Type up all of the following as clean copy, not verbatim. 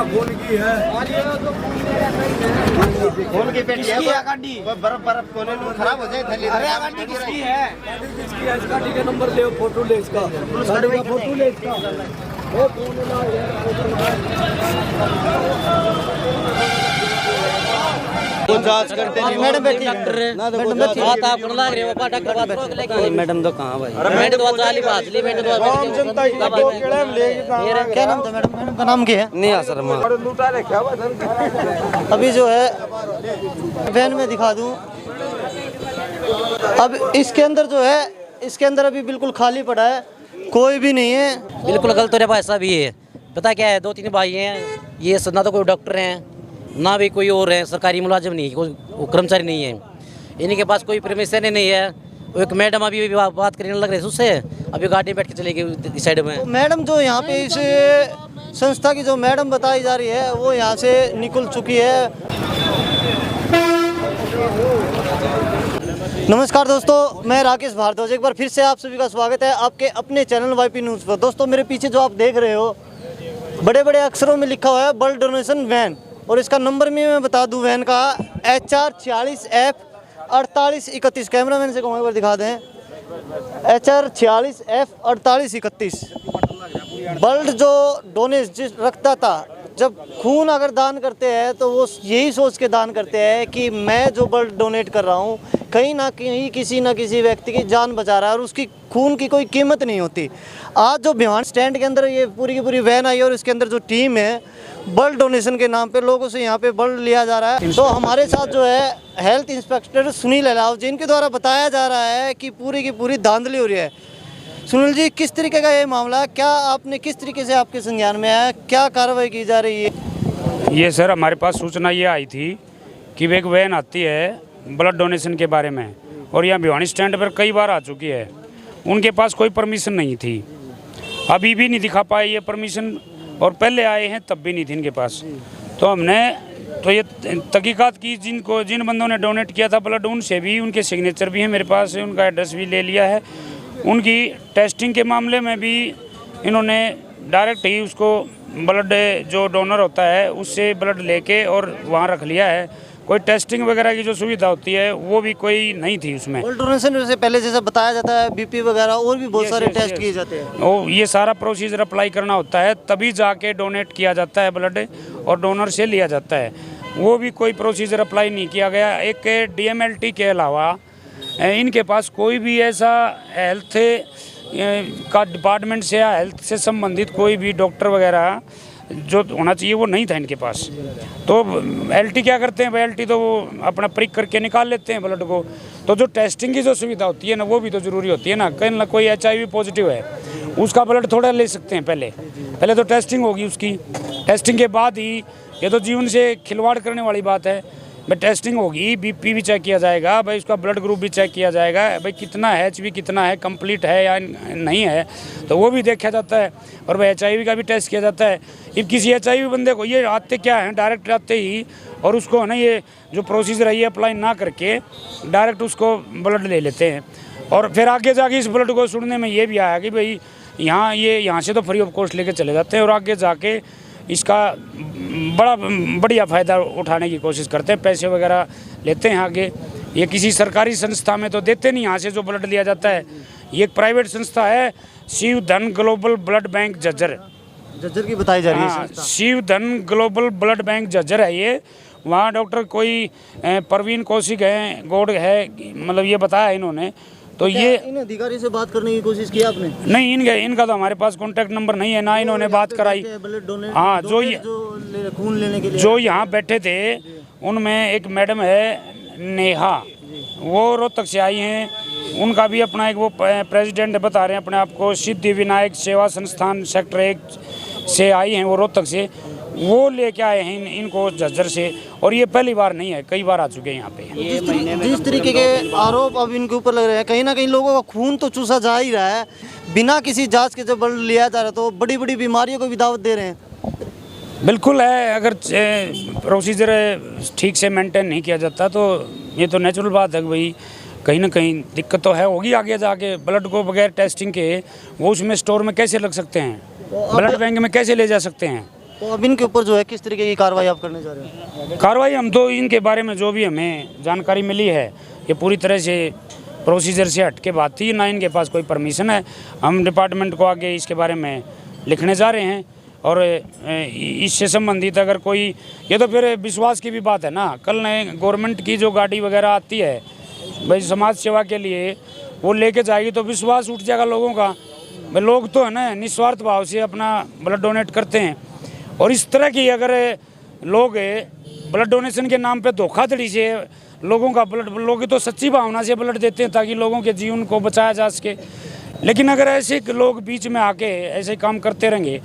खून की है। खून की पेटी है गाड़ी, बर्फ बर्फ कोने में खराब हो जाए थैली। अरे गाड़ी किसकी है? गाड़ी किसकी है? इस गाड़ी का नंबर ले, फोटो ले इसका, गाड़ी का फोटो ले इसका। वो फोन ला वो जांच करते नहीं। मैडम बैठी मैडम बात आप कर लग रहे हो पाटा का बात रोक लेके मैडम तो कहां भाई मैडम तो वाली बात ली मैडम तो आम जनता की दो केड़े में ले क्या नाम था मैडम? मैडम का नाम क्या है? नेहा शर्मा। लूटा रे क्या बात। अभी जो है वैन में दिखा दूं, अब इसके अंदर जो है, इसके अंदर अभी बिल्कुल खाली पड़ा है, कोई भी नहीं है। बिल्कुल गलत हो रहा भाई साहब। ये पता क्या है, 2-3 भाई हैं, ये ना तो कोई डॉक्टर हैं ना भी कोई और है, सरकारी मुलाजिम नहीं, कोई कर्मचारी नहीं है, इन्हीं के पास कोई परमिशन नहीं है। वो एक मैडम अभी भी बात करने लग रहे थे उससे, अभी गाड़ी में बैठ के चले गए इस साइड में। तो मैडम जो यहाँ पे इस संस्था की जो मैडम बताई जा रही है वो यहाँ से निकल चुकी है। नमस्कार दोस्तों, मैं राकेश भारद्वाज, एक बार फिर से आप सभी का स्वागत है आपके अपने चैनल वाईपी न्यूज़ पर। दोस्तों मेरे पीछे जो आप देख रहे हो बड़े बड़े अक्षरों में लिखा हुआ है ब्लड डोनेशन वैन, और इसका नंबर भी मैं बता दूं वैन का HR 46F 4831। कैमरामैन से कहूँगा एक बार दिखा दें, HR 46F 4831। ब्लड जो डोनेट जिस रक्तदाता जब खून अगर दान करते हैं तो वो यही सोच के दान करते हैं कि मैं जो ब्लड डोनेट कर रहा हूँ कहीं ना कहीं किसी ना किसी व्यक्ति की जान बचा रहा है, और उसकी खून की कोई कीमत नहीं होती। आज जो भिवानी स्टैंड के अंदर ये पूरी की पूरी वैन आई है और इसके अंदर जो टीम है ब्लड डोनेशन के नाम पे लोगों से यहाँ पे ब्लड लिया जा रहा है। तो हमारे साथ जो है हेल्थ इंस्पेक्टर सुनील अलाव, जिनके द्वारा बताया जा रहा है कि पूरी की पूरी धांधली हो रही है। सुनील जी, किस तरीके का ये मामला, क्या आपने किस तरीके से आपके संज्ञान में आया, क्या कार्रवाई की जा रही है? ये सर हमारे पास सूचना ये आई थी कि एक वैन आती है ब्लड डोनेशन के बारे में, और यहाँ भिवानी स्टैंड पर कई बार आ चुकी है। उनके पास कोई परमिशन नहीं थी, अभी भी नहीं दिखा पाए ये परमिशन, और पहले आए हैं तब भी नहीं थी इनके पास। तो हमने तो ये तहकीकात की, जिन बंदों ने डोनेट किया था ब्लड, उनसे भी, उनके सिग्नेचर भी हैं मेरे पास, उनका एड्रेस भी ले लिया है। उनकी टेस्टिंग के मामले में भी इन्होंने डायरेक्ट ही उसको ब्लड जो डोनर होता है उससे ब्लड लेके और वहाँ रख लिया है। कोई टेस्टिंग वगैरह की जो सुविधा होती है वो भी कोई नहीं थी उसमें। ब्लड डोनेशन से पहले जैसा बताया जाता है BP वगैरह और भी बहुत सारे टेस्ट किए जाते हैं। वो ये सारा प्रोसीजर अप्लाई करना होता है, तभी जाके डोनेट किया जाता है ब्लड, और डोनर से लिया जाता है। वो भी कोई प्रोसीजर अप्लाई नहीं किया गया। एक DMLT के अलावा इनके पास कोई भी ऐसा हेल्थ का डिपार्टमेंट से या हेल्थ से संबंधित कोई भी डॉक्टर वगैरह जो होना चाहिए वो नहीं था इनके पास। तो LT क्या करते हैं भाई, LT तो वो अपना प्रिक करके निकाल लेते हैं ब्लड को। तो जो टेस्टिंग की जो सुविधा होती है ना, वो भी तो ज़रूरी होती है ना। कहीं ना कोई HIV पॉजिटिव है, उसका ब्लड थोड़ा ले सकते हैं, पहले तो टेस्टिंग होगी उसकी। टेस्टिंग के बाद ही, ये तो जीवन से खिलवाड़ करने वाली बात है भाई। टेस्टिंग होगी, BP भी चेक किया जाएगा भाई, उसका ब्लड ग्रुप भी चेक किया जाएगा भाई, कितना है HB कितना है, कंप्लीट है या नहीं है, तो वो भी देखा जाता है। और भाई HIV का भी टेस्ट किया जाता है। if किसी HIV बंदे को ये आते क्या है, डायरेक्ट आते ही और उसको है ना, ये जो प्रोसीजर है ये अप्लाई ना करके डायरेक्ट उसको ब्लड ले लेते हैं। और फिर आगे जाके इस ब्लड को सुनने में ये भी आया कि भाई यहाँ से तो फ्री ऑफ कॉस्ट लेके चले जाते हैं, और आगे जाके इसका बढ़िया फ़ायदा उठाने की कोशिश करते हैं, पैसे वगैरह लेते हैं आगे। ये किसी सरकारी संस्था में तो देते नहीं, यहाँ से जो ब्लड लिया जाता है। ये एक प्राइवेट संस्था है, शिव धन ग्लोबल ब्लड बैंक झज्जर की बताई जा रही है। हाँ, शिव धन ग्लोबल ब्लड बैंक झज्जर है ये। वहाँ डॉक्टर कोई परवीन कौशिक है, गौड़ है, मतलब ये बताया इन्होंने। तो ये इन अधिकारी से बात करने की कोशिश की आपने? नहीं, इनका तो हमारे पास कॉन्टैक्ट नंबर नहीं है, ना इन्होंने बात कराई। हाँ, खून लेने के लिए जो यहाँ बैठे थे उनमें एक मैडम है नेहा, वो रोहतक से आई हैं। उनका भी अपना एक वो प्रेसिडेंट बता रहे हैं अपने आप को, सिद्धि विनायक सेवा संस्थान सेक्टर 1 से आई हैं वो, रोहतक से। वो लेके आए हैं इनको झज्जर से, और ये पहली बार नहीं है, कई बार आ चुके हैं यहाँ पे। जिस तरीके के आरोप अब इनके ऊपर लग रहे हैं, कहीं ना कहीं लोगों का खून तो चूसा जा ही रहा है, बिना किसी जांच के जब ब्लड लिया जा रहा है तो बड़ी बड़ी बीमारियों को भी दावत दे रहे हैं। बिल्कुल है, अगर प्रोसीजर ठीक से मेंटेन नहीं किया जाता तो ये तो नेचुरल बात है कि भाई कहीं ना कहीं दिक्कत तो है, होगी आगे जाके। ब्लड को बगैर टेस्टिंग के वो उसमें स्टोर में कैसे लग सकते हैं, ब्लड बैंक में कैसे ले जा सकते हैं? तो अब इनके ऊपर जो है किस तरीके की कार्रवाई आप करने जा रहे हैं? कार्रवाई हम तो इनके बारे में जो भी हमें जानकारी मिली है ये पूरी तरह से प्रोसीजर से हट के बात थी, ना इनके पास कोई परमिशन है। हम डिपार्टमेंट को आगे इसके बारे में लिखने जा रहे हैं और इससे संबंधित अगर कोई, ये तो फिर विश्वास की भी बात है ना। कल नए गवर्नमेंट की जो गाड़ी वगैरह आती है भाई समाज सेवा के लिए, वो लेके जाएगी तो विश्वास उठ जाएगा लोगों का। भाई लोग तो है ना निस्वार्थ भाव से अपना ब्लड डोनेट करते हैं, और इस तरह की अगर लोग ब्लड डोनेशन के नाम पे धोखाधड़ी से लोगों का ब्लड, लोग तो सच्ची भावना से ब्लड देते हैं ताकि लोगों के जीवन को बचाया जा सके, लेकिन अगर ऐसे लोग बीच में आके ऐसे काम करते रहेंगे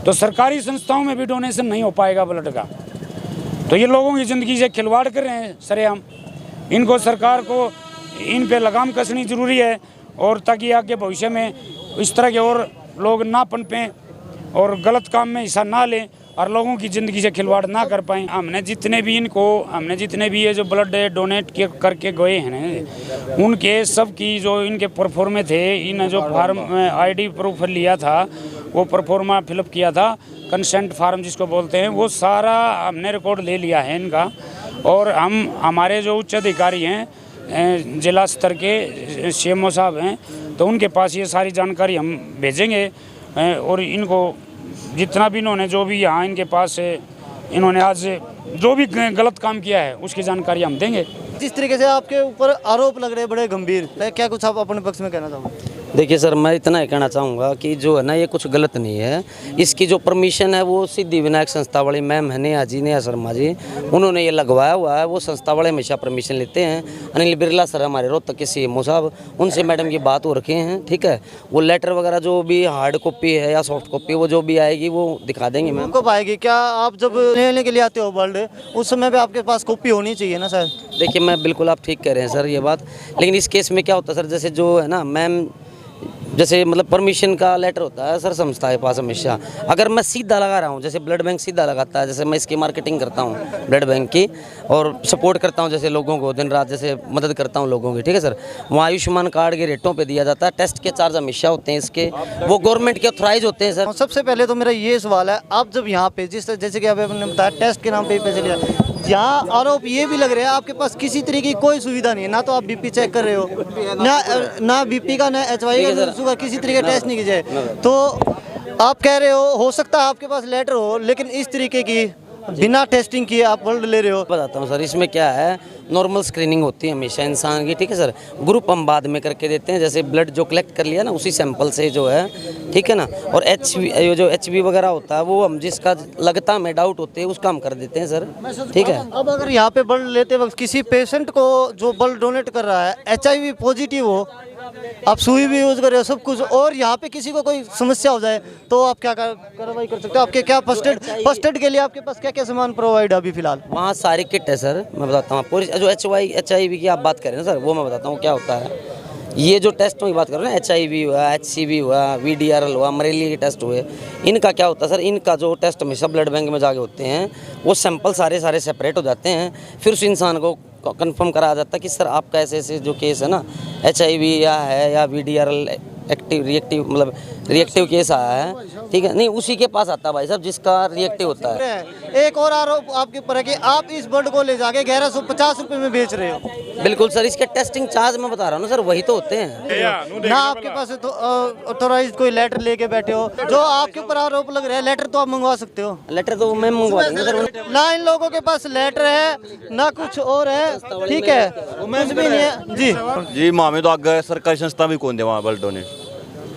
तो सरकारी संस्थाओं में भी डोनेशन नहीं हो पाएगा ब्लड का। तो ये लोगों की ज़िंदगी से खिलवाड़ कर रहे हैं सरेआम। इनको सरकार को इन पे लगाम कसनी ज़रूरी है, और ताकि आगे भविष्य में इस तरह के और लोग ना पनपें और गलत काम में हिस्सा ना लें और लोगों की ज़िंदगी से खिलवाड़ ना कर पाएँ। हमने जितने भी ये जो ब्लड डोनेट करके गए हैं उनके सब की जो इनके परफॉर्मे थे, इन जो फार्म आईडी प्रूफ लिया था वो परफॉर्मा फिलअप किया था, कंसेंट फार्म जिसको बोलते हैं, वो सारा हमने रिकॉर्ड ले लिया है इनका। और हमारे जो उच्च अधिकारी हैं जिला स्तर के सीएमओ साहब हैं, तो उनके पास ये सारी जानकारी हम भेजेंगे और इनको जितना भी इन्होंने जो भी यहाँ इनके पास इन्होंने आज जो भी गलत काम किया है उसकी जानकारी हम देंगे। जिस तरीके से आपके ऊपर आरोप लग रहे हैं बड़े गंभीर, क्या कुछ आप अपने पक्ष में कहना चाहोगे? देखिए सर, मैं इतना ही कहना चाहूँगा कि जो है ना ये कुछ गलत नहीं है। इसकी जो परमिशन है वो सिद्धिविनायक संस्था वाली मैम है नेहा जी, नेहा शर्मा जी, उन्होंने ये लगवाया हुआ है। वो संस्था वाले हमेशा परमिशन लेते हैं। अनिल बिरला सर हमारे रोहतक के सीएमओ साहब, उनसे मैडम की बात हो रखे हैं, ठीक है। वो लेटर वगैरह जो भी हार्ड कॉपी है या सॉफ्ट कॉपी वो जो भी आएगी वो दिखा देंगे मैम। कब आएगी? क्या आप जब लेने के लिए आते हो ब्लड उस समय पे आपके पास कॉपी होनी चाहिए ना सर? देखिए मैं बिल्कुल, आप ठीक कह रहे हैं सर ये बात, लेकिन इस केस में क्या होता है सर, जैसे जो है ना मैम, जैसे मतलब परमिशन का लेटर होता है सर संस्था के पास हमेशा। अगर मैं सीधा लगा रहा हूँ, जैसे ब्लड बैंक सीधा लगाता है, जैसे मैं इसकी मार्केटिंग करता हूँ ब्लड बैंक की और सपोर्ट करता हूँ जैसे लोगों को दिन रात जैसे मदद करता हूँ लोगों की, ठीक है सर। वहाँ आयुष्मान कार्ड के रेटों पे दिया जाता है। टेस्ट के चार्ज हमेशा होते हैं इसके, वो गवर्नमेंट के ऑथराइज होते हैं सर। सबसे पहले तो मेरा ये सवाल है, आप जब यहाँ पे जैसे कि आपने बताया टेस्ट के नाम पे पैसे लिया, यहाँ आरोप ये भी लग रहे हैं आपके पास किसी तरीके की कोई सुविधा नहीं है, ना तो आप बीपी चेक कर रहे हो, ना बीपी का, ना एचवाई का, शुगर, किसी तरीके का टेस्ट नहीं किया जाए। तो आप कह रहे हो सकता है आपके पास लेटर हो, लेकिन इस तरीके की बिना टेस्टिंग किए आप ब्लड ले रहे हो। बताता हूँ सर, इसमें क्या है, नॉर्मल स्क्रीनिंग होती है हमेशा इंसान की, ठीक है सर। ग्रुप हम बाद में करके देते हैं, जैसे ब्लड जो कलेक्ट कर लिया ना उसी सैंपल से जो है, ठीक है ना। और एचबी वगैरह होता है वो हम जिसका लगता हमें डाउट होते हैं उसका हम कर देते हैं सर, ठीक है। अब अगर यहाँ पे ब्लड लेते वक्त किसी पेशेंट को जो ब्लड डोनेट कर रहा है HIV पॉजिटिव हो, आप सुई भी यूज़ कर रहे हो सब कुछ, और यहाँ पे किसी को कोई समस्या हो जाए तो आप क्या कार्रवाई कर सकते हो? आपके क्या फर्स्ट एड के लिए आपके पास क्या क्या सामान प्रोवाइड है अभी फिलहाल? वहाँ सारी किट है सर, मैं बताता हूँ आपको। जो HIV की आप बात करें ना सर, वो मैं बताता हूँ क्या होता है। ये जो टेस्टों की बात कर रहे हैं, HIV हुआ, HCV हुआ, VDRL हुआ, मलेरिया के टेस्ट हुए, इनका क्या होता है सर, इनका जो टेस्ट हमेशा ब्लड बैंक में जाके होते हैं, वो सैंपल सारे सेपरेट हो जाते हैं। फिर उस इंसान को कंफर्म कराया जाता है कि सर आपका ऐसे जो केस है ना HIV या VDRL रिएक्टिव केस आया है, ठीक है, नहीं उसी के पास आता है भाई साहब जिसका रिएक्टिव होता है। एक और आरोप आपके ऊपर है कि आप इस ब्लड को ले जाके 1150 रुपए में बेच रहे हो। बिल्कुल सर, इसके टेस्टिंग चार्ज मैं बता रहा हूँ ना सर, वही तो होते हैं ना। आपके पास तो ऑथोराइज कोई लेटर लेके बैठे हो, जो आपके ऊपर आरोप लग रहा है, लेटर तो आप मंगवा सकते हो। लेटर तो मैं मंगवा देंगे सर। ना इन लोगों के पास लेटर है ना कुछ और है, ठीक है, कुछ भी नहीं है जी। मामे तो आगे सरकारी संस्था भी कौन दे वहाँ ब्लड डोनेट,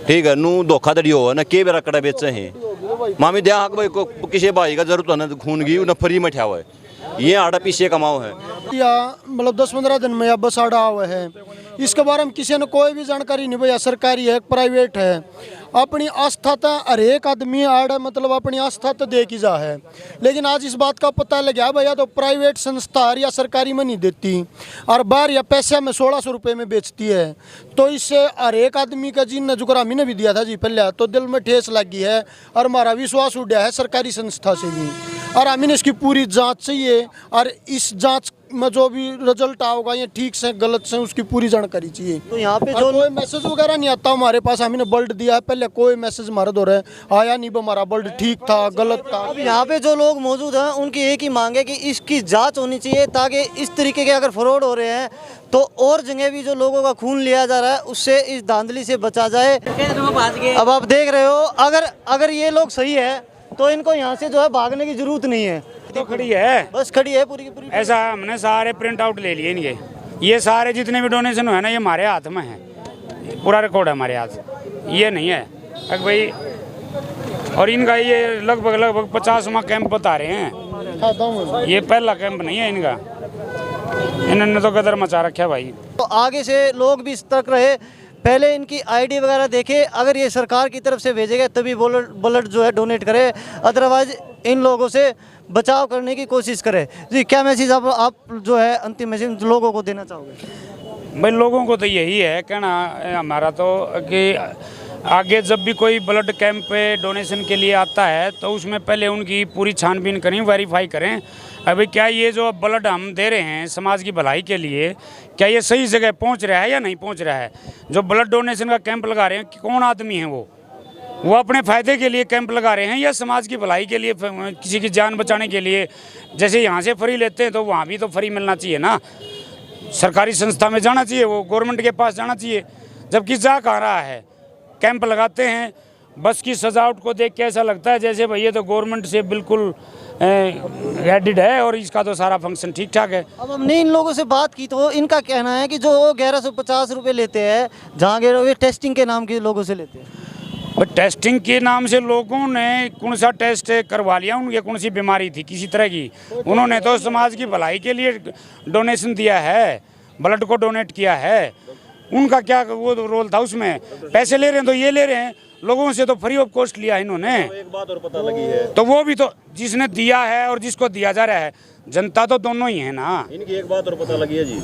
ठीक है। नू धोखाधड़ी हो ना के बेरा कड़ा बेचे हैं मामी दे हक भाई को किसी भाई का जरूरत है ना खून की उन्हें फ्री में ठा है, ये आड़ा पीछे कमाओ है या मतलब 10-15 दिन में या बस आड़ा हुआ है। इसके बारे में किसी ने कोई भी जानकारी नहीं, भैया सरकारी है प्राइवेट है, अपनी आस्था तो हर एक आदमी आड़ मतलब अपनी आस्था तो दे की जा है। लेकिन आज इस बात का पता लगा भैया तो प्राइवेट संस्था या सरकारी में नहीं देती और बाहर या पैसे में 1600 रुपये में बेचती है। तो इससे हर एक आदमी का जिन जुकरा मैंने भी दिया था जी पहले, तो दिल में ठेस लगी है और हमारा विश्वास उड़ा है सरकारी संस्था से भी। और हमें इसकी पूरी जाँच चाहिए और इस जाँच में जो भी रिजल्ट आओगा ये ठीक से गलत से उसकी पूरी जानकारी चाहिए। तो यहाँ पे और जो कोई मैसेज वगैरह नहीं आता हमारे पास, हमने ब्लड दिया है पहले, कोई मैसेज हमारे दो रहे आया नहीं, हमारा ब्लड ठीक था गलत था। अब यहाँ पे जो लोग मौजूद हैं उनकी एक ही मांग है कि इसकी जांच होनी चाहिए, ताकि इस तरीके के अगर फ्रॉड हो रहे हैं तो और जगह भी जो लोगों का खून लिया जा रहा है उससे, इस धांधली से बचा जाए। अब आप देख रहे हो, अगर ये लोग सही है तो इनको यहाँ से जो है भागने की जरूरत नहीं है, तो खड़ी है, बस खड़ी है पूरी की पूरी। ऐसा हमने सारे प्रिंट आउट ले लिए इनके, ये सारे जितने भी डोनेशन हुए ना ये हमारे हाथ में है, पूरा रिकॉर्ड है हमारे हाथ, ये नहीं है अब भाई। और इनका ये लगभग 50वां कैंप बता रहे हैं, ये पहला कैंप नहीं है इनका, इन्होंने तो गदर मचा रखा है भाई। तो आगे से लोग भी सतर्क रहे, पहले इनकी आईडी वगैरह देखे, अगर ये सरकार की तरफ से भेजे गए तभी ब्लड जो है डोनेट करे, अदरवाइज इन लोगों से बचाव करने की कोशिश करें। जी, क्या मैसेज आप जो है अंतिम मैसेज लोगों को देना चाहोगे? भाई लोगों को तो यही है कहना हमारा तो कि आगे जब भी कोई ब्लड कैंप पे डोनेशन के लिए आता है तो उसमें पहले उनकी पूरी छानबीन करें, वेरीफाई करें अभी क्या ये जो ब्लड हम दे रहे हैं समाज की भलाई के लिए, क्या ये सही जगह पहुंच रहा है या नहीं पहुंच रहा है। जो ब्लड डोनेशन का कैंप लगा रहे हैं कि कौन आदमी है वो अपने फ़ायदे के लिए कैंप लगा रहे हैं या समाज की भलाई के लिए, किसी की जान बचाने के लिए। जैसे यहाँ से फ्री लेते हैं तो वहाँ भी तो फ्री मिलना चाहिए ना, सरकारी संस्था में जाना चाहिए, वो गवर्नमेंट के पास जाना चाहिए। जबकि जा कहाँ रहा है, कैंप लगाते हैं, बस की सजावट को देख के ऐसा लगता है जैसे भैया तो गवर्नमेंट से बिल्कुल एडिड है और इसका तो सारा फंक्शन ठीक ठाक है। अब हमने इन लोगों से बात की तो इनका कहना है कि जो 1150 रुपये लेते हैं, जहाँ वे टेस्टिंग के नाम के लोगों से लेते हैं। बट टेस्टिंग के नाम से लोगों ने कौन सा टेस्ट करवा लिया, उनके कौन सी बीमारी थी किसी तरह की, उन्होंने तो समाज की भलाई के लिए डोनेशन दिया है, ब्लड को डोनेट किया है। उनका क्या वो रोल था उसमें, पैसे ले रहे हैं तो ये ले रहे हैं, लोगों से तो फ्री ऑफ कॉस्ट लिया इन्होंने। एक बात और पता लगी है, तो वो भी तो जिसने दिया है और जिसको दिया जा रहा है, जनता तो दोनों ही है ना। इनकी एक बात और पता लगी है जी,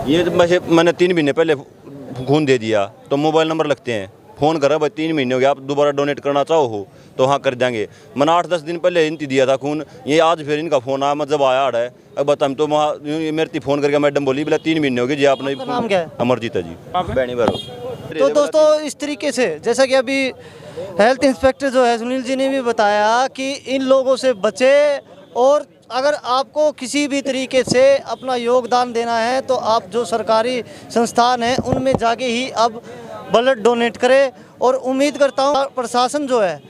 ये मैंने 3 महीने पहले खून दे दिया तो मोबाइल नंबर लगते हैं, फ़ोन करा भाई 3 महीने हो गया, आप दोबारा डोनेट करना चाहो हो तो हाँ कर देंगे। मैंने 8-10 दिन पहले इनती दिया था खून, ये आज फिर इनका फ़ोन आया, मैं जब आया आ रहा है अब बता, तो वहाँ मेरे फ़ोन करके मैडम बोली बोला 3 महीने हो गए जी आपने। नाम क्या है? अमरजीत है जी, बैनी बारो। तो दोस्तों इस तरीके से जैसा कि अभी हेल्थ इंस्पेक्टर जो है सुनील जी ने भी बताया कि इन लोगों से बचे, और अगर आपको किसी भी तरीके से अपना योगदान देना है तो आप जो सरकारी संस्थान हैं उनमें जाके ही अब ब्लड डोनेट करें। और उम्मीद करता हूँ प्रशासन जो है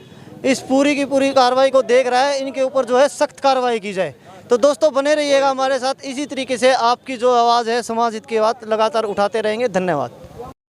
इस पूरी की पूरी कार्रवाई को देख रहा है, इनके ऊपर जो है सख्त कार्रवाई की जाए। तो दोस्तों बने रहिएगा हमारे साथ, इसी तरीके से आपकी जो आवाज़ है समाज हित की बात लगातार उठाते रहेंगे। धन्यवाद।